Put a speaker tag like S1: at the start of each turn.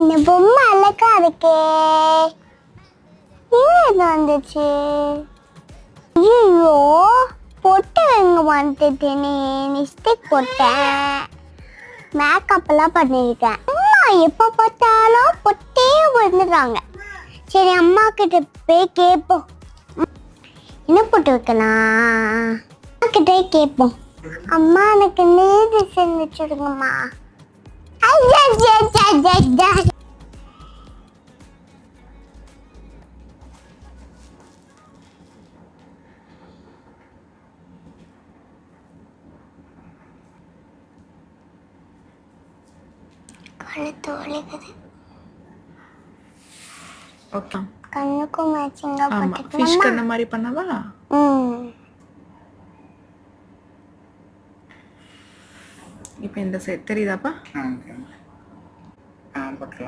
S1: இந்த பொம்மை அழகா இருக்கே. இது வந்துச்சு. ஐயோ, பொட்டு வைங்க வந்துட்டேனே. மிஸ்டேக் போட்டேன். மேக்கப் எல்லாம் பண்ணிருக்கேன். அம்மா எப்ப பார்த்தாலும் பொட்டே விழுந்துடுறாங்க. சரி, அம்மா கிட்ட போய் கேட்போம். என்ன போட்டு வைக்கலாம்? அம்மா கிட்டே கேட்போம். அம்மா, எனக்கு நீர் டிசைன் வச்சுடுங்கம்மா. கழுத்து வலிக்குது.
S2: ஓகே,
S1: கண்ணுக்கும் மேட்சிங்கா
S2: ஆமா. ஃபிஷ்
S1: போட்டுக்கலாமா?
S2: கண்ண மாதிரி பண்ணவா? இப்போ இந்த சைடு தெரியுதாப்பா?
S3: ஓகே. போட்டுக்கலாம்.